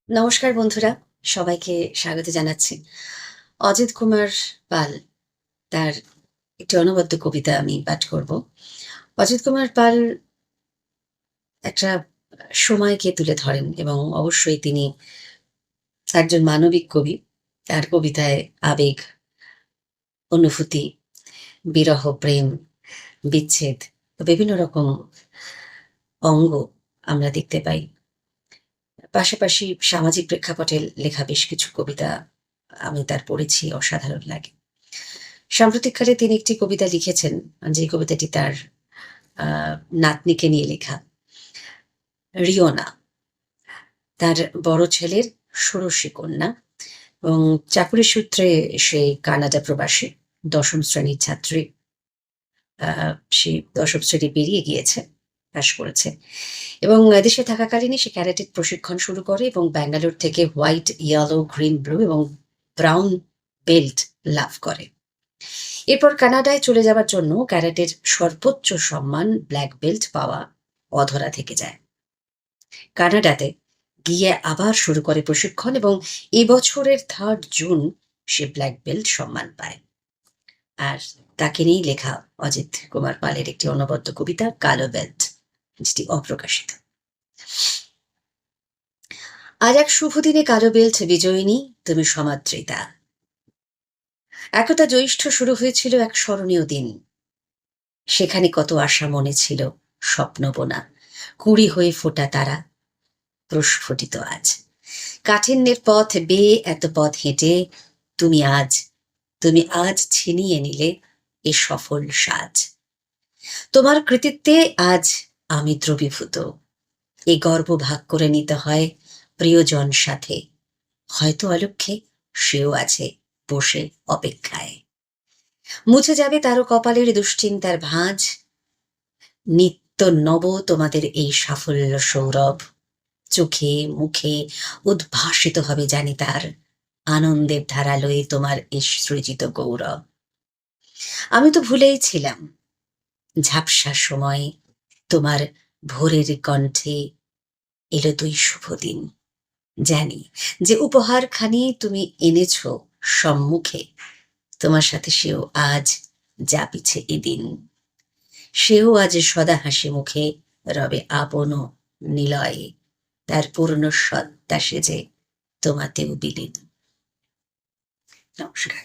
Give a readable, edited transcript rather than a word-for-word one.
নমস্কার বন্ধুরা, সবাইকে স্বাগত জানাচ্ছি। অজিত কুমার পাল তার একটি অনবদ্য কবিতা আমি পাঠ করব। অজিত কুমার পাল একটা সময়কে তুলে ধরেন এবং অবশ্যই তিনি একজন মানবিক কবি। তার কবিতায় আবেগ, অনুভূতি, বিরহ, প্রেম, বিচ্ছেদ বিভিন্ন রকম অঙ্গ আমরা দেখতে পাই। পাশাপাশি সামাজিক প্রেক্ষাপটে লেখা বেশ কিছু কবিতা আমি তার পড়েছি, অসাধারণ লাগে। সাম্প্রতিককালে তিনি একটি কবিতা লিখেছেন, যে কবিতাটি তার নাতনিকে নিয়ে লেখা। রিওনা তার বড় ছেলের ষোড়শী কন্যা এবং চাকুরি সূত্রে সে কানাডা প্রবাসী, ১০ম শ্রেণীর ছাত্রী। সে ১০ম শ্রেণী পেরিয়ে গিয়েছে, পাশ করেছে এবং দেশে থাকাকালীনই সে ক্যারাটের প্রশিক্ষণ শুরু করে এবং ব্যাঙ্গালোর থেকে হোয়াইট, ইয়েলো, গ্রিন, ব্লু এবং ব্রাউন বেল্ট লাভ করে। এরপর কানাডায় চলে যাওয়ার জন্য ক্যারাটের সর্বোচ্চ সম্মান ব্ল্যাক বেল্ট পাওয়া অধরা থেকে যায়। কানাডাতে গিয়ে আবার শুরু করে প্রশিক্ষণ এবং এবছরের 3 জুন সে ব্ল্যাক বেল্ট সম্মান পায়। আর তাকে নিয়েই লেখা অজিত কুমার পালের একটি অনবদ্য কবিতা কালো বেল্ট, যেটি অপ্রকাশিত। আজ এক শুভ দিনে কালো বেল্ট বিজয়িনী, তুমি সমাদৃতা। একতা জ্যৈষ্ঠ শুরু হয়েছিল এক স্মরণীয় দিন। সেখানে কত আশা মনে ছিল, স্বপ্ন বোনা, কুঁড়ি হয়ে ফোটা তারা প্রস্ফুটিত আজ। কাঠিন্যের পথ বেয়ে এত পথ হেঁটে তুমি আজ ছিনিয়ে নিলে এ সফল সাজ। তোমার কৃতিত্বে আজ আমি দ্রবীভূত। এ গর্ব ভাগ করে নিতে হয় প্রিয়জন সাথে। হয়তো অলক্ষ্যে সেও আছে বসে অপেক্ষায়। মুছে যাবে তারও কপালের দুশ্চিন্তার ভাঁজ। নিত্য নব তোমাদের এই সাফল্য সৌরভ। চোখে মুখে উদ্ভাসিত হবে জানি তার। আনন্দের ধারালয়ে তোমার এই সৃজিত গৌরব। আমি তো ভুলেই ছিলাম, ঝাপসার সময় তোমার ভোরের কণ্ঠে এলো ২ শুভ দিন। জানি যে উপহারখানি তুমি এনেছ সম্মুখে, তোমার সাথে সেও আজ যাপিছে এদিন। সেও আজ সদা হাসি মুখে রবে আপন নিলয়ে, তার পূর্ণ সত্তা সেজে তোমাতেও বিলীন। নমস্কার।